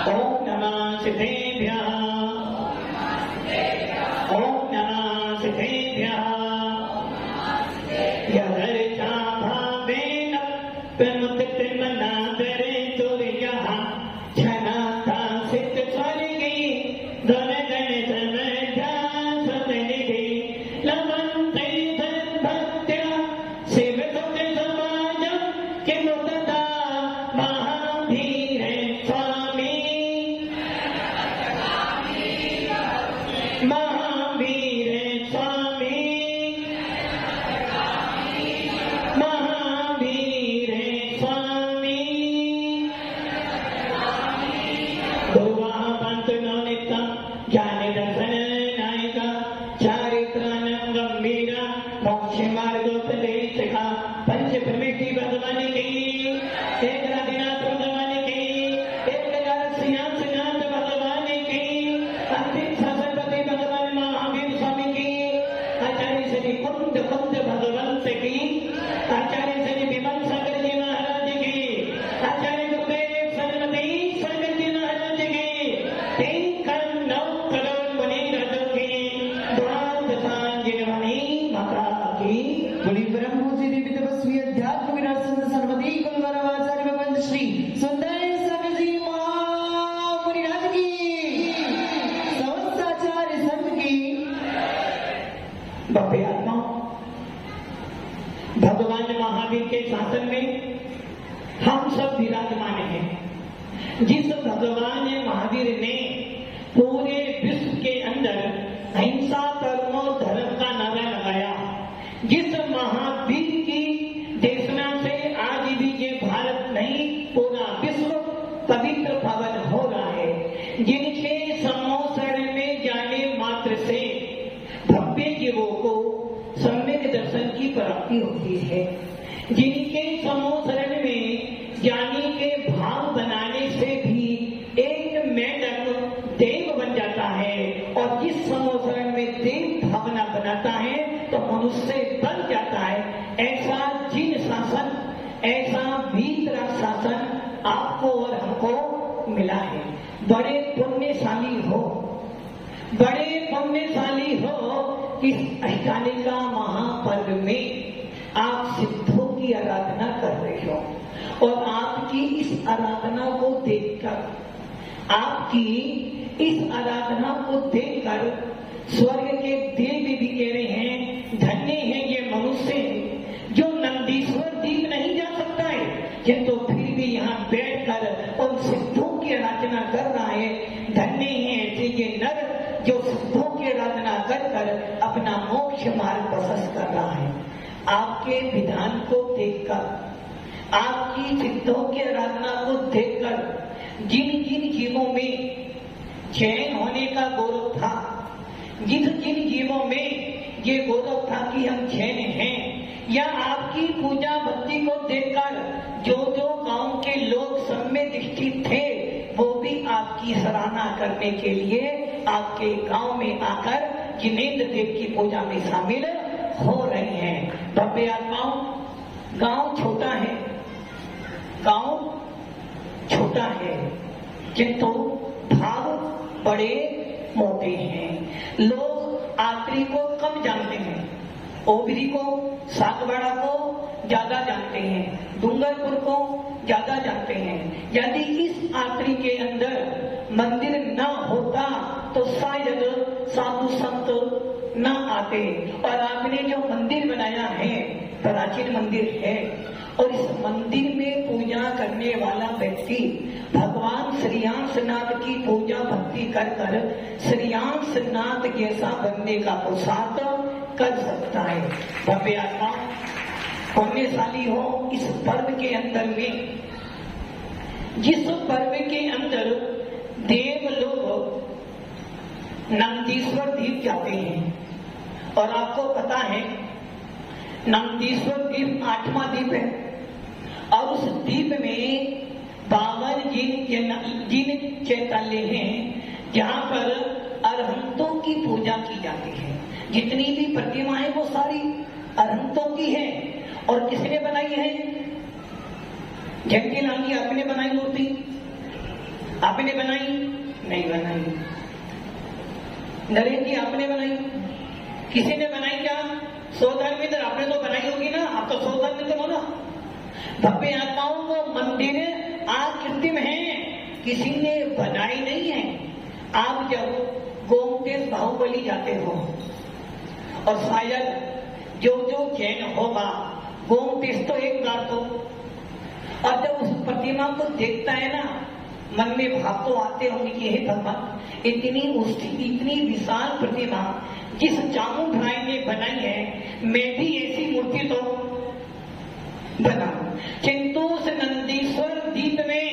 ओम नमः सिद्धेभ्यः, ओम नमः सिद्धेभ्यः। यदर्चा भावेन प्रमुदितमनादरे तुर्यः छनाता सिद्ध स्वर्गे गणगण समध्या सतनिधि लवन्ते सद्भक्त्या सेवसुत समाजं किमुतता महाधीर स्वामी, महावीर स्वामी, महावीर स्वामी। गुरुवाह पंतनो नित्यं ज्ञान दर्शन नायिका चारित्रानं गंभीरा मोक्ष मार्गोपदेशिका पंच प्रमेटी भगवान की एक राधिनाथ भगवान की एक सिंहासनाथ भगवान की अंतिम शासनपति भगवान महावीर स्वामी की आचार्य श्री कुंद कुंद भगवंत की आचार्य श्री विमल सागर जी महाराज की आचार्य गुरुदेव सरस्वती सागर जी महाराज की 3 करोड़ मुनि राजों की द्वार सांजनवनी माता की बड़ी ब्रह्म पूज्य दिव्य तपस्वी अध्यात्म विराट संत सर्वदी कुलवरवाचार्य भगवंत श्री सुंदर सागर जी महामुनिराज की समस्ताचार्य संत की भव्य आत्मा भगवान महावीर के शासन में हम सब विराजमान हैं। जिस भगवान महावीर ने पूरे विश्व के अंदर अहिंसा परमो धर्म का नारा लगाया, जिस महावीर की देशना से आज भी ये भारत नहीं पूरा विश्व पवित्र पावन हो रहा है, जिनके सम्मोहन में जाने मात्र से भव्य जीवों को सम्यक दर्शन की प्राप्ति होती है, जिनके सम्मोहन में जाने के भाव बनाने से भी एक मेढक देव बन जाता है, और जिस सम्मोहन में देव भावना बनाता है तो मनुष्य बन जाता है। ऐसा जिन शासन, ऐसा भीतर शासन आपको और हमको मिला है। बड़े पुण्यशाली हो, बड़े पुण्यशाली हो। इस अष्टालिका महापर्व में आप सिद्धों की आराधना कर रहे हो, और आपकी इस आराधना को देखकर, आपकी इस आराधना को देखकर स्वर्ग के देव भी कह रहे हैं धन्य है ये मनुष्य जो नंदीश्वर दीप नहीं जा सकता है, किंतु फिर भी यहाँ बैठकर उन सिद्धों की आराधना कर रहा है। धन्य है ऐसे ये नर जो सिद्धों की आराधना कर कर अपना मोक्ष मार्ग प्रशस्त कर रहा है। आपके विधान को देखकर, आपकी सिद्धों की आराधना को देखकर जिन जिन जीवों में चैन होने का गौरव था, जिन जिन जीवों में ये गौरव था कि हम चैन हैं, या आपकी पूजा भक्ति को देखकर जो जो गांव के लोग सब में दृष्टि थे वो भी आपकी सराहना करने के लिए आपके गांव में आकर जिनेंद्र देव की पूजा में शामिल हो रहे हैं। भव्य आत्माओं, गांव छोटा है, गांव छोटा है, किंतु भाव बड़े मोटे हैं। लोग आत्री को कम जानते हैं, ओबरी को, सागवाड़ा को ज्यादा जानते हैं, डूंगरपुर को ज्यादा जानते हैं। यदि इस आत्री के अंदर मंदिर न होता तो शायद साधु संत न आते, और आपने जो मंदिर बनाया है प्राचीन मंदिर है, और इस मंदिर में पूजा करने वाला व्यक्ति भगवान श्रीयांशनाथ की पूजा भक्ति कर कर श्रीयांशनाथ जैसा बनने का पुरुषार्थ कर सकता है। भव्य आत्मा पुण्यशाली हो इस पर्व के अंदर में, जिस पर्व के अंदर देव लोग नंदीश्वर दीप जाते हैं, और आपको पता है नंदीश्वर दीप 8वां दीप है, और उस दीप में 52 जिन चैताल्य हैं जहाँ पर अरहंतों की पूजा की जाती है। जितनी भी प्रतिमाएं वो सारी अरहंतों की है। और किसने बनाई है? जंगीलाल जी आपने बनाई मूर्ति, आपने बनाई? नहीं बनाई। नरेंद्र जी आपने बनाई? किसी ने बनाई क्या? सौधर्मित्र आपने तो बनाई होगी ना, आप तो सौधर्मित्र हो ना। भव्य आत्माओं को मंदिर आकृतिम है, किसी ने बनाई नहीं है। आप जब गोमतेज बाहुबली जाते हो और शायद जो जैन होगा गोमतेज तो एक बार तो, और जब उस प्रतिमा को देखता है ना, मन में भाव तो आते होंगे कि हे भगवान, इतनी विशाल प्रतिमा जिस चामुंडराय ने बनाई है, मैं भी ऐसी मूर्ति तो बनाऊं। किंतु उस नंदीश्वर द्वीप में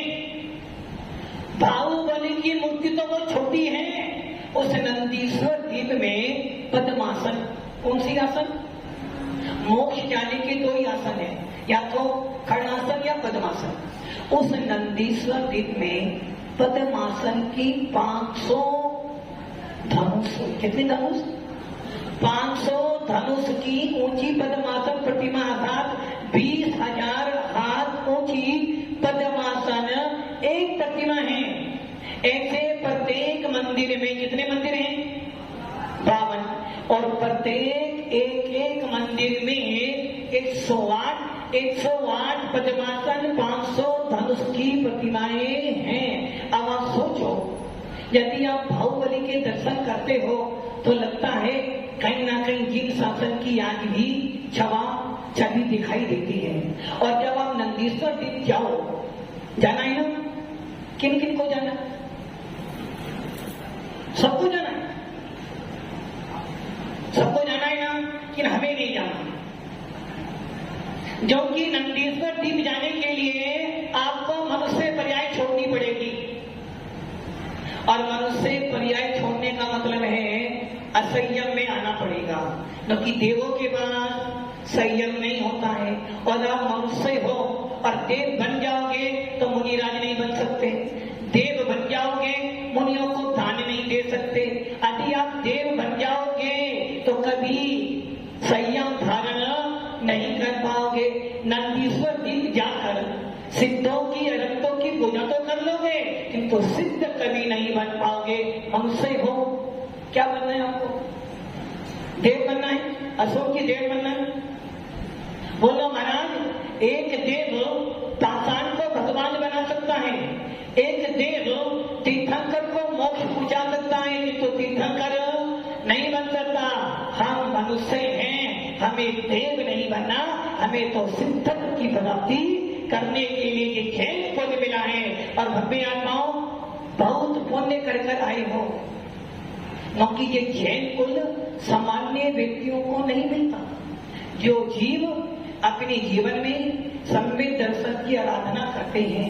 बाहुबली की मूर्ति तो वो छोटी है, उस नंदीश्वर द्वीप में पद्मासन, कौन सी आसन? मोक्ष जाने के दो ही आसन है, या तो खड़ासन या पद्मासन। उस नंदीश्वर द्वीप में पद्मासन की 500 धनुष, कितनी धनुष? 500 धनुष की ऊंची पद्मासन प्रतिमा, अर्थात 20,000 हाथ ऊंची पद्मासन एक प्रतिमा है। ऐसे प्रत्येक मंदिर में कितने मंदिर हैं? 52, और प्रत्येक एक मंदिर में 108 पद्मासन 500 धनुष की प्रतिमाएं हैं। अब आप सोचो, यदि आप बाहुबली के दर्शन करते हो तो लगता है कहीं ना कहीं जिन शासन की आज भी छवि दिखाई देती है। और जब आप नंदीश्वर द्वीप जाओ, जाना है ना? किन किन को जाना? सबको जाना है, सबको जाना है ना, कि हमें नहीं जाना। जो कि नंदीश्वर द्वीप जाने के लिए आपको मनुष्य पर्याय छोड़नी पड़ेगी, और मनुष्य पर्याय छोड़ने का मतलब है असंयम में आना पड़ेगा, क्योंकि देवों के पास संयम नहीं होता है। और आप मनुष्य हो और देव बन जाओगे तो मुनिराज नहीं बन सकते, देव बन जाओगे मुनियों को दान नहीं दे सकते। यदि आप देव बन जाओगे तो कभी संयम धारण नहीं कर पाओगे। नंदीश्वर द्वीप जाकर सिद्धों की अरहतों की पूजा तो कर लोगे, किंतु सिद्ध कभी नहीं बन पाओगे। मनुष्य हो, क्या बनना है आपको? देव बनना है, अशोक की देव बनना है। बोलो महाराज, एक देव पाषाण को भगवान बना सकता है, एक देव तीर्थंकर को मोक्ष पूजा सकता है, किंतु तीर्थंकर नहीं बन सकता। हम मनुष्य हैं, हमें देव नहीं बनना, हमें तो सिद्धत्व की प्राप्ति करने के लिए ये जैन पुण्य मिला है। और भव्य आत्माओं, बहुत पुण्य कर आए हो, क्योंकि ये जैन कुल सामान्य व्यक्तियों को नहीं मिलता। जो जीव अपने जीवन में सम्यक दर्शन की आराधना करते हैं,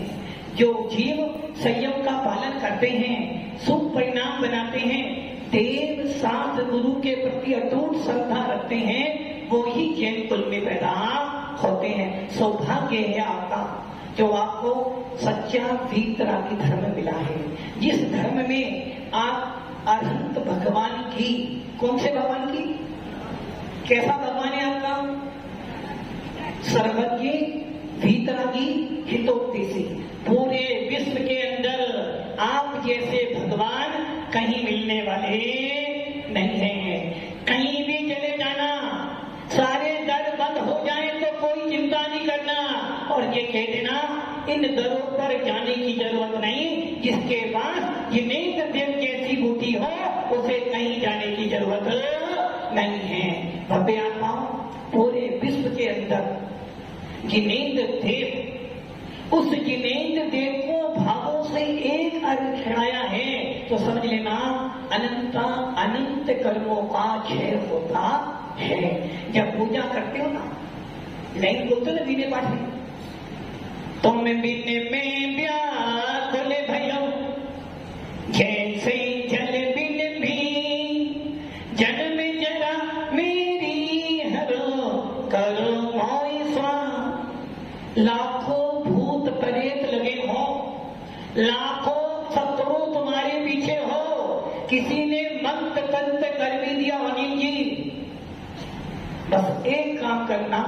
जो जीव संयम का पालन करते हैं, शुभ परिणाम बनाते हैं, देव शास्त्र गुरु के प्रति अटूट श्रद्धा रखते हैं, वो ही जैन कुल में पैदा होते हैं। सौभाग्य है आपका जो आपको सच्चा वीतरागी धर्म मिला है, जिस धर्म में आप अनंत भगवान की, कौन से भगवान की, कैसा भगवान है आपका? सर्वज्ञ, वीतरागी, हितोपदेशी। पूरे विश्व के अंदर आप जैसे भगवान कहीं मिलने वाले नहीं हैं। कहीं भी चले जाना, सारे दर बंद हो जाए तो कोई चिंता नहीं करना, और ये कह देना इन दरों पर जाने की जरूरत नहीं, जिसके पास जिनेंद्र देव जैसी बूटी हो उसे कहीं जाने की जरूरत नहीं है। भव्य आत्मा, पूरे विश्व के अंदर जिनेंद्र देव, उस जिनेंद्र देव को भावों से एक अर्थ खिलाया है तो समझ लेना अनंत कर्मों का क्षय होता है। जब पूजा करते हो ना, लाइन बोलते ना बीने पाठ में, तुम बीने में व्याकुल भयो जैसे जल बिन भी, जन्म जरा मेरी हरो करो मोय स्वाहा। लाखों भूत प्रेत लगे हो, लाखों शत्रु तुम्हारे पीछे हो, किसी ने मंत्र तंत्र कर भी दिया अनिल जी, बस एक काम करना,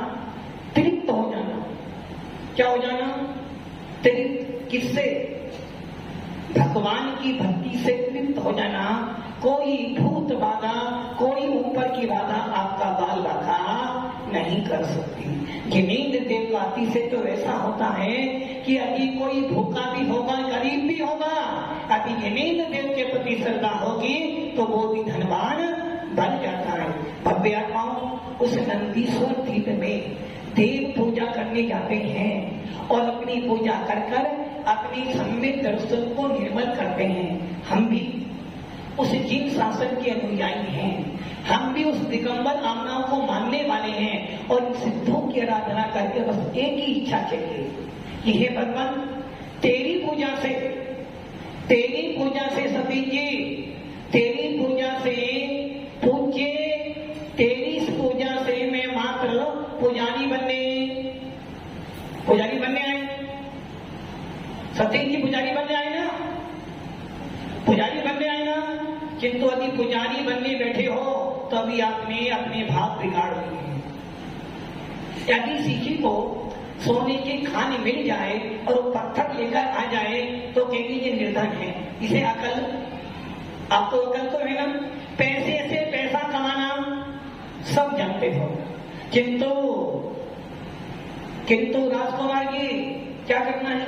तृप्त हो जाना। क्या हो जाना? तृप्त किससे? भगवान की भक्ति से तृप्त हो जाना, कोई भूत बाधा, कोई ऊपर की बाधा आपका बाल बाधा नहीं कर सकती। जिनेंद्र देव का अतिशय तो ऐसा होता है कि अभी कोई भूखा भी होगा, गरीब भी होगा, अभी जिनेंद्र देव के प्रति श्रद्धा होगी तो वो भी धनवान बन जाता है। भव्य आत्माओं, उस नंदीश्वर तीर्थ में देव पूजा करने जाते हैं और अपनी पूजा कर कर अपनी सम्यक दर्शन को निर्मल करते हैं। हम भी उस जीन शासन के अनुयायी हैं, हम भी उस दिगंबर आमनाओं को मानने वाले हैं और सिद्धों की आराधना करके बस एक ही इच्छा चाहिए कि हे भगवान, तेरी पूजा से सतीश जी, तेरी पूजा से पूज्य, तेरी पूजा से मैं मात्र पुजारी बनने आए। सतीश जी पुजारी बनने आए ना, पुजारी बनने आए ना, किंतु यदि पुजारी बनने बैठे हो तो अभी आपने अपने भाव बिगाड़ दिए। यदि किसी को सोने के खाने मिल जाए और वो पत्थर लेकर आ जाए तो कहेंगे ये निर्धन है, इसे अकल, आपको अकल तो है ना, पैसे से पैसा कमाना सब जानते हो, किंतु राजकुमार जी क्या करना है?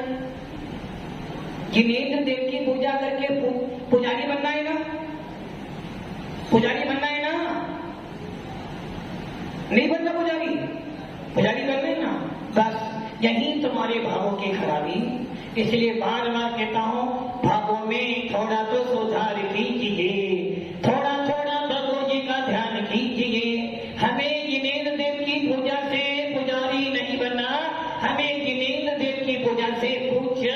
जिनेंद्र देव की पूजा करके पुजारी बनना है ना, पुजारी बनना है ना, नहीं बनना पुजारी बनना है ना। बस यही तुम्हारे भावों की खराबी। इसलिए बार बार कहता हूं, भावों में थोड़ा तो सुधार कीजिए, थोड़ा थोड़ा प्रभु जी का ध्यान कीजिए। हमें जिनेंद्र देव की पूजा से पुजारी नहीं बनना, हमें जिनेंद्र देव की पूजा से पूज्य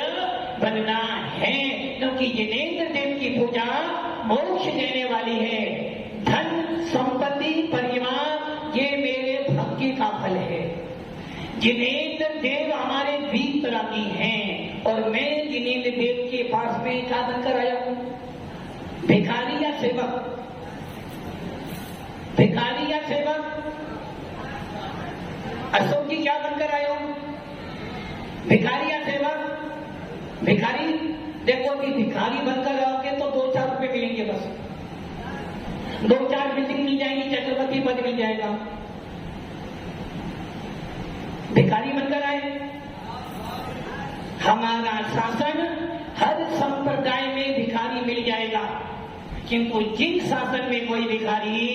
बनना है, क्योंकि जिनेंद्र देव की पूजा मोक्ष देने वाली है। धन संपत्ति परिवार ये मेरे भक्ति का फल है। जिनेंद्र देव हमारे 20 तरह की हैं और मैं जिनेंद्र देव के पास में क्या बनकर आया हूं? भिखारी या सेवक? भिखारी या सेवक? अशोक जी क्या बनकर आए हो? भिखारी या सेवक? भिखारी, देखो अभी भिखारी बनकर आओगे तो 2-4 रुपए मिलेंगे, बस 2-4 बिल्डिंग मिल जाएंगी, चक्रवर्ती पद मिल जाएगा। भिखारी बनकर आए, हमारा शासन हर संप्रदाय में भिखारी मिल जाएगा, किंतु जिन शासन में कोई भिखारी,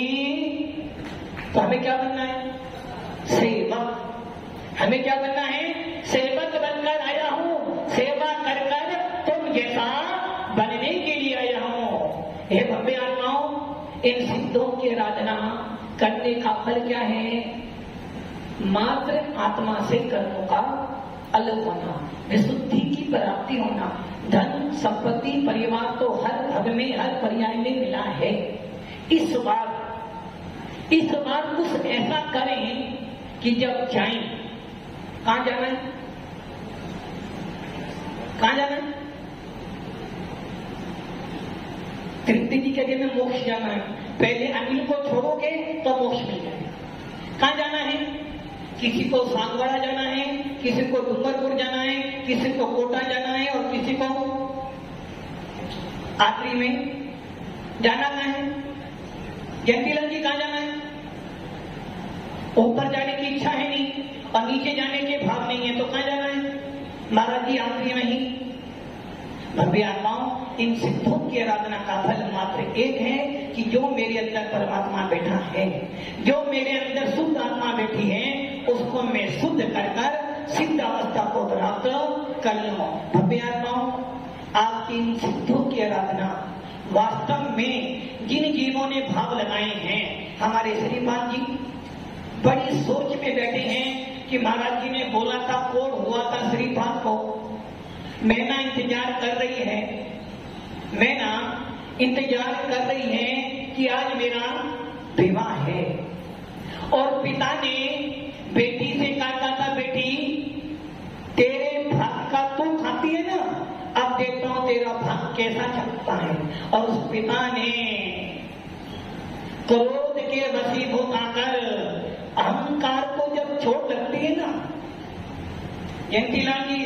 तो हमें क्या बनना है? सेवक। हमें क्या बनना है? सेवक बनकर आया हूं, सेवा कर कर तुम जैसा बनने के लिए आया हूं। हे भव्य आत्माओं, इन सिद्धों की आराधना करने का फल क्या है? मात्र आत्मा से कर्मों का अलग होना, विशुद्धि की प्राप्ति होना। धन संपत्ति परिवार तो हर भाग में, हर पर्याय में मिला है। इस बार कुछ ऐसा करें कि जब जाएं, कहां जाना है? कहां जाना है? तृप्ति जी कहते हैं मोक्ष जाना है। पहले अनिल को छोड़ोगे तो मोक्ष मिल जाएगा। कहां जाना है? किसी को सांगवाड़ा जाना है, किसी को डूंगरपुर जाना है, किसी को कोटा जाना है और किसी को आखिरी में जाना है। जयंतीलाल जी कहां जाना है? ऊपर जाने की इच्छा है नहीं और नीचे जाने के भाव नहीं है, तो कहां जाना है? महाराज जी आखिरी में ही। भव्य आत्माओं, इन सिद्धों की आराधना का फल मात्र एक है कि जो मेरे अंदर परमात्मा बैठा है, जो मेरे अंदर शुद्ध आत्मा बैठी है, उसको मैं शुद्ध कर कर सिद्ध अवस्था को प्राप्त कर लूं। भव्य आत्माओं, आपकी इन सिद्धों की आराधना वास्तव में जिन जीवों ने भाव लगाए हैं, हमारे श्रीमान जी बड़ी सोच में बैठे हैं कि महाराज जी ने बोला था, कोड हुआ था श्रीपाद को, मैना इंतजार कर रही है, मैना इंतजार कर रही है कि आज मेरा विवाह है। और पिता ने बेटी से कहा था, बेटी तेरे भाग का तू खाती है ना, अब देखता हूं तेरा भाग कैसा चलता है। और उस पिता ने क्रोध के वशीभूत आकर अहंकार को जब चोट लगती है ना, जयंतीलाल जी,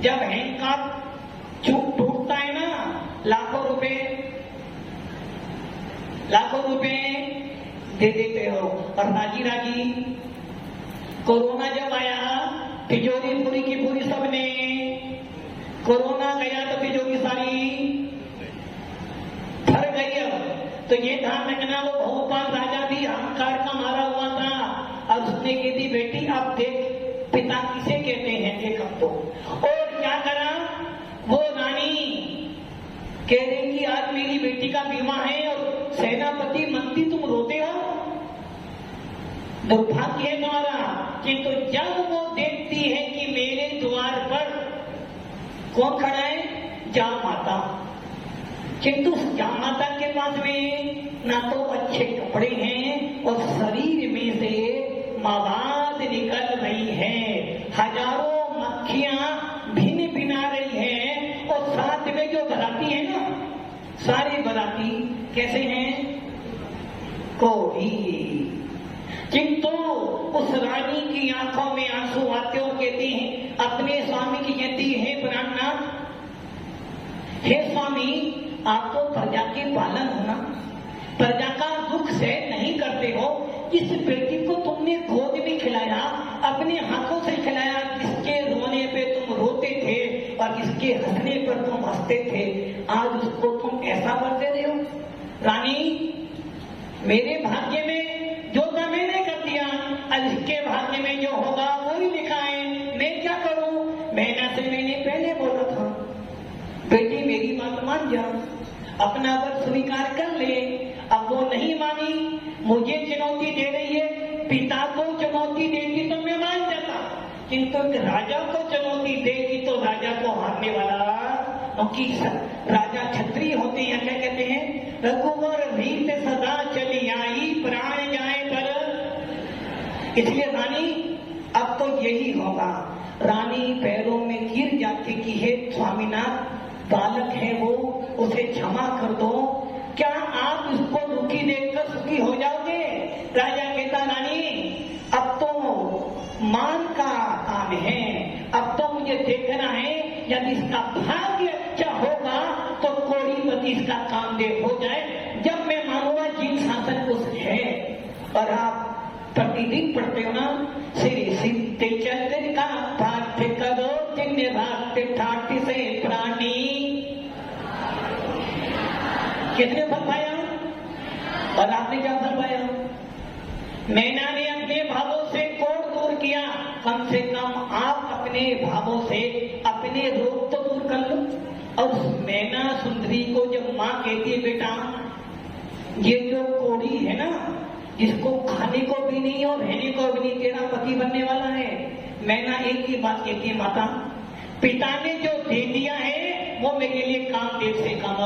जब अहंकार टूटता है ना लाखों रुपए दे देते हो और राजी राजी कोरोना जब आया तिजोरी पूरी की पूरी सबने, कोरोना गया तो तिजोरी सारी भर गई। अब तो ये ध्यान रखना, वो भोपाल राजा भी अहंकार का मारा हुआ था और उसने कहती बेटी अब देख पिता किसे कहते हैं देख अब तो। और क्या करा वो रानी कह रही कि आज मेरी बेटी का विवाह है और सेनापति मंत्री तुम रोते हो, दुर्भाग्य है तुम्हारा। किंतु जब वो देखती है कि मेरे द्वार पर कौन खड़ा है, जाम माता, किंतु जाम माता के पास में ना तो अच्छे कपड़े हैं और शरीर में से मवाद निकल रही है, हजारों मक्खियां भिन भिना रही है और साथ में जो बराती है ना सारे बराती कैसे हैं, कोढ़ी। किंतु उस रानी की आंखों में आंसू आते और कहती हैं अपने स्वामी की कहती है प्राणनाथ, हे स्वामी आप तो प्रजा के पालन होना, प्रजा का दुख सहन नहीं करते हो। इस बेटी को तुमने गोद में खिलाया, अपने हाथों से खिलाया, किसके रोने पे तुम रोते थे और किसके हंसने पर तुम हंसते थे, आज उसको तुम ऐसा कर दे रहे हो। रानी मेरे भाग्य में जो था मैंने कर दिया, अब इसके भाग्य में जो होगा वो ही लिखा है, मैं क्या करूं। मैना से मैंने पहले बोला था बेटी मेरी बात मान जा, अपना वर स्वीकार कर ले। अब वो नहीं मानी, मुझे चुनौती दे रही है, पिता को चुनौती देती तो मैं मान जाता, किंतु राजा को चुनौती देगी तो राजा को हारने वाला, क्योंकि राजा क्षत्रिय होते हैं। क्या कहते हैं, रघुवर रीत सदा चली आई प्राण जाए पर। इसलिए रानी अब तो यही होगा। रानी पैरों में गिर जाती कि हे स्वामीनाथ बालक है वो, उसे क्षमा कर दो, क्या आप इसको दुखी देखकर सुखी हो जाओगे। राजा कहता रानी अब तो मान का काम है, अब तो मुझे देखना है, यदि इसका भाग्य अच्छा होगा तो कोड़ीपति इसका काम दे हो जाए, जब मैं मानूंगा जीत शासन उस है। और आप प्रतिदिन पढ़ते हो ना, श्री सिद्धि चंद्र का पाठ करो जिन्हें रात ठाट से प्राणी, कितने फल पाया और आपने क्या फल पाया। मैना ने अपने भावों से कोड़ दूर किया, कम से कम आप अपने भावों से अपने रोग तो दूर कर लो। और उस मैना सुंदरी को जब माँ कहती है बेटा ये जो कोड़ी है ना, जिसको खाने को भी नहीं और रहने को भी नहीं, तेरा पति बनने वाला है। मैना एक ही बात कहती है माता पिता ने जो दे दिया है वो मेरे लिए काम देव से कम।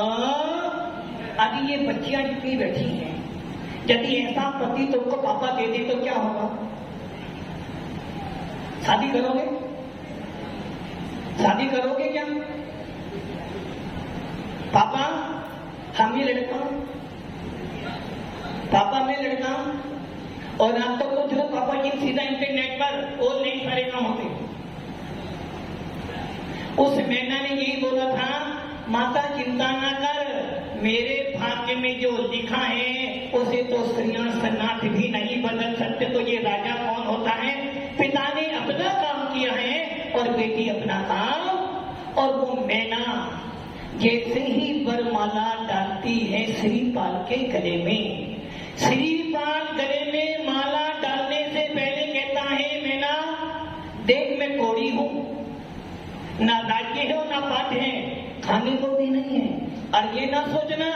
अभी ये बच्चियां जितनी बैठी हैं, यदि ऐसा पति तुमको पापा दे दे तो क्या होगा, शादी करोगे, शादी करोगे क्या। पापा हम ही लड़का, पापा मैं लड़का, और आप तो कुछ लोग पापा जी सीधा इंटरनेट पर ऑनलाइन सारे काम होते। उस मैना ने यही बोला था माता चिंता ना कर, मेरे भाग्य में जो लिखा है उसे तो स्त्रियां सन्नाट भी नहीं बदल सकते। तो ये राजा कौन होता है, पिता ने अपना काम किया है और बेटी अपना काम। और वो मैना जैसे ही वरमाला डालती है श्रीपाल के गले में, श्रीपाल गले में माला डालने से पहले कहता है मैना देख मैं कोड़ी हूं, ना राज्य है ना पाठ है, खाने को भी नहीं है, और ये ना सोचना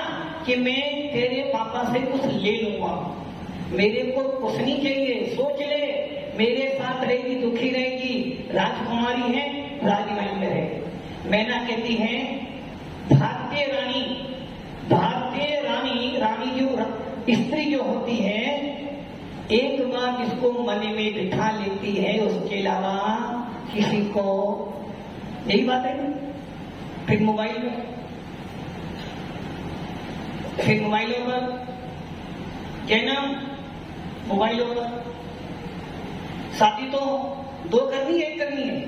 कि मैं तेरे पापा से कुछ ले लूंगा, मेरे को कुछ नहीं चाहिए। सोच ले मेरे साथ रहेगी, दुखी रहेगी, राजकुमारी है, राजमहल में रहे। मैना कहती है भारतीय रानी, भारतीय रानी, रानी जो स्त्री जो होती है एक बार जिसको मन में बिठा लेती है उसके अलावा किसी को, यही बात है ना। फिर मोबाइलों पर कहना, मोबाइलों पर शादी तो दो करनी है, एक करनी है,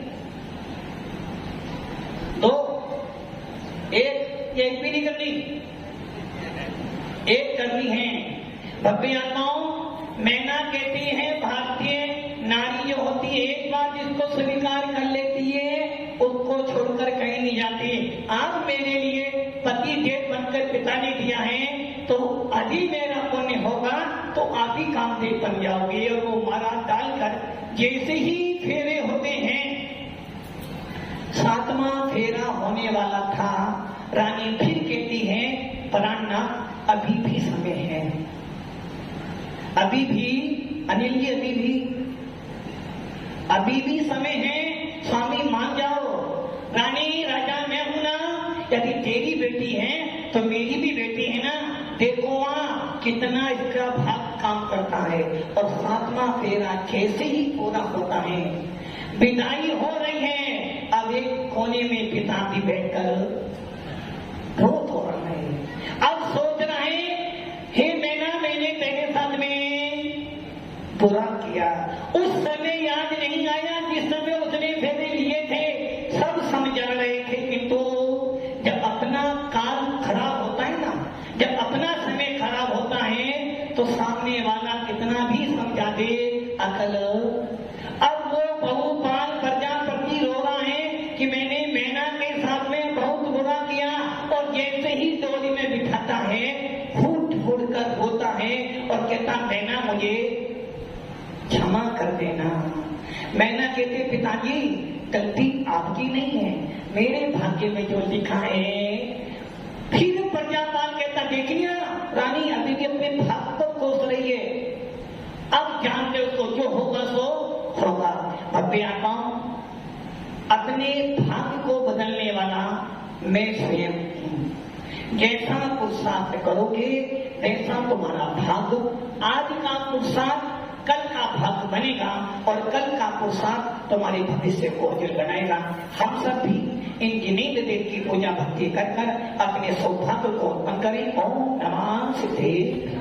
दो, एक भी नहीं करनी। एक करनी है। भव्य आत्माओं, मैना कहती है भारतीय नारी जो होती है, एक बार जिसको स्वीकार कर लेती है उसको छोड़कर कहीं नहीं जाती। आप मेरे लिए पति देव बनकर पिता ने दिया है तो अभी मेरा पुण्य होगा तो आप ही कामदेव बन जाओगे। और वो माला डालकर जैसे ही फेरे होते हैं, 7वां फेरा होने वाला था, रानी फिर कहती है प्राणनाथ अभी भी समय है, अभी भी अनिल जी अभी भी समय है, स्वामी मान जाओ। रानी राजा मैं हूं ना, यदि तेरी बेटी है तो मेरी भी बेटी है ना, देखो वहां कितना इसका भाग काम करता है। और 7वां फेरा कैसे ही पूरा होता है, विदाई हो रही है, अब एक कोने में पिता भी बैठकर रोत हो रहा है। अब सोच रहा है हे मैना, मैंने तेरे साथ में बुरा किया, उस समय याद नहीं आया जिस समय उसने फेरे लिए थे, सब समझ रहे थे। किंतु जब अपना काल खराब होता है ना, जब अपना समय खराब होता है तो सामने वाला कितना भी समझा दे अकल। अब वो बहुपाल प्रजापति रो रहा है कि मैंने मैना के साथ में बहुत बुरा किया, और जैसे ही डोली में बिठाता है फूट फूट कर रोता है और कहता मैना मुझे क्षमा कर देना। मैना कहते पिताजी गलती आपकी नहीं है, मेरे भाग्य में जो लिखा है। फिर प्रजापाल कहता देख लिया रानी अभी भी अपने भाग को कोस रही है, अब जानते उसको जो होगा सो होगा। भव्य आत्माओं, अपने भाग्य को बदलने वाला मैं स्वयं हूं। जैसा पुरुषार्थ करोगे वैसा तुम्हारा भाग्य, आज का पुरुषार्थ कल का भाग्य बनेगा और कल का पुरुषार्थ तुम्हारे भविष्य को उज्जवल बनाएगा। हम सब भी इन जिनेन्द्र देव की पूजा भक्ति कर अपने सौभाग्य को उत्पन्न करें। ओम नमः सिद्धेश्वराय।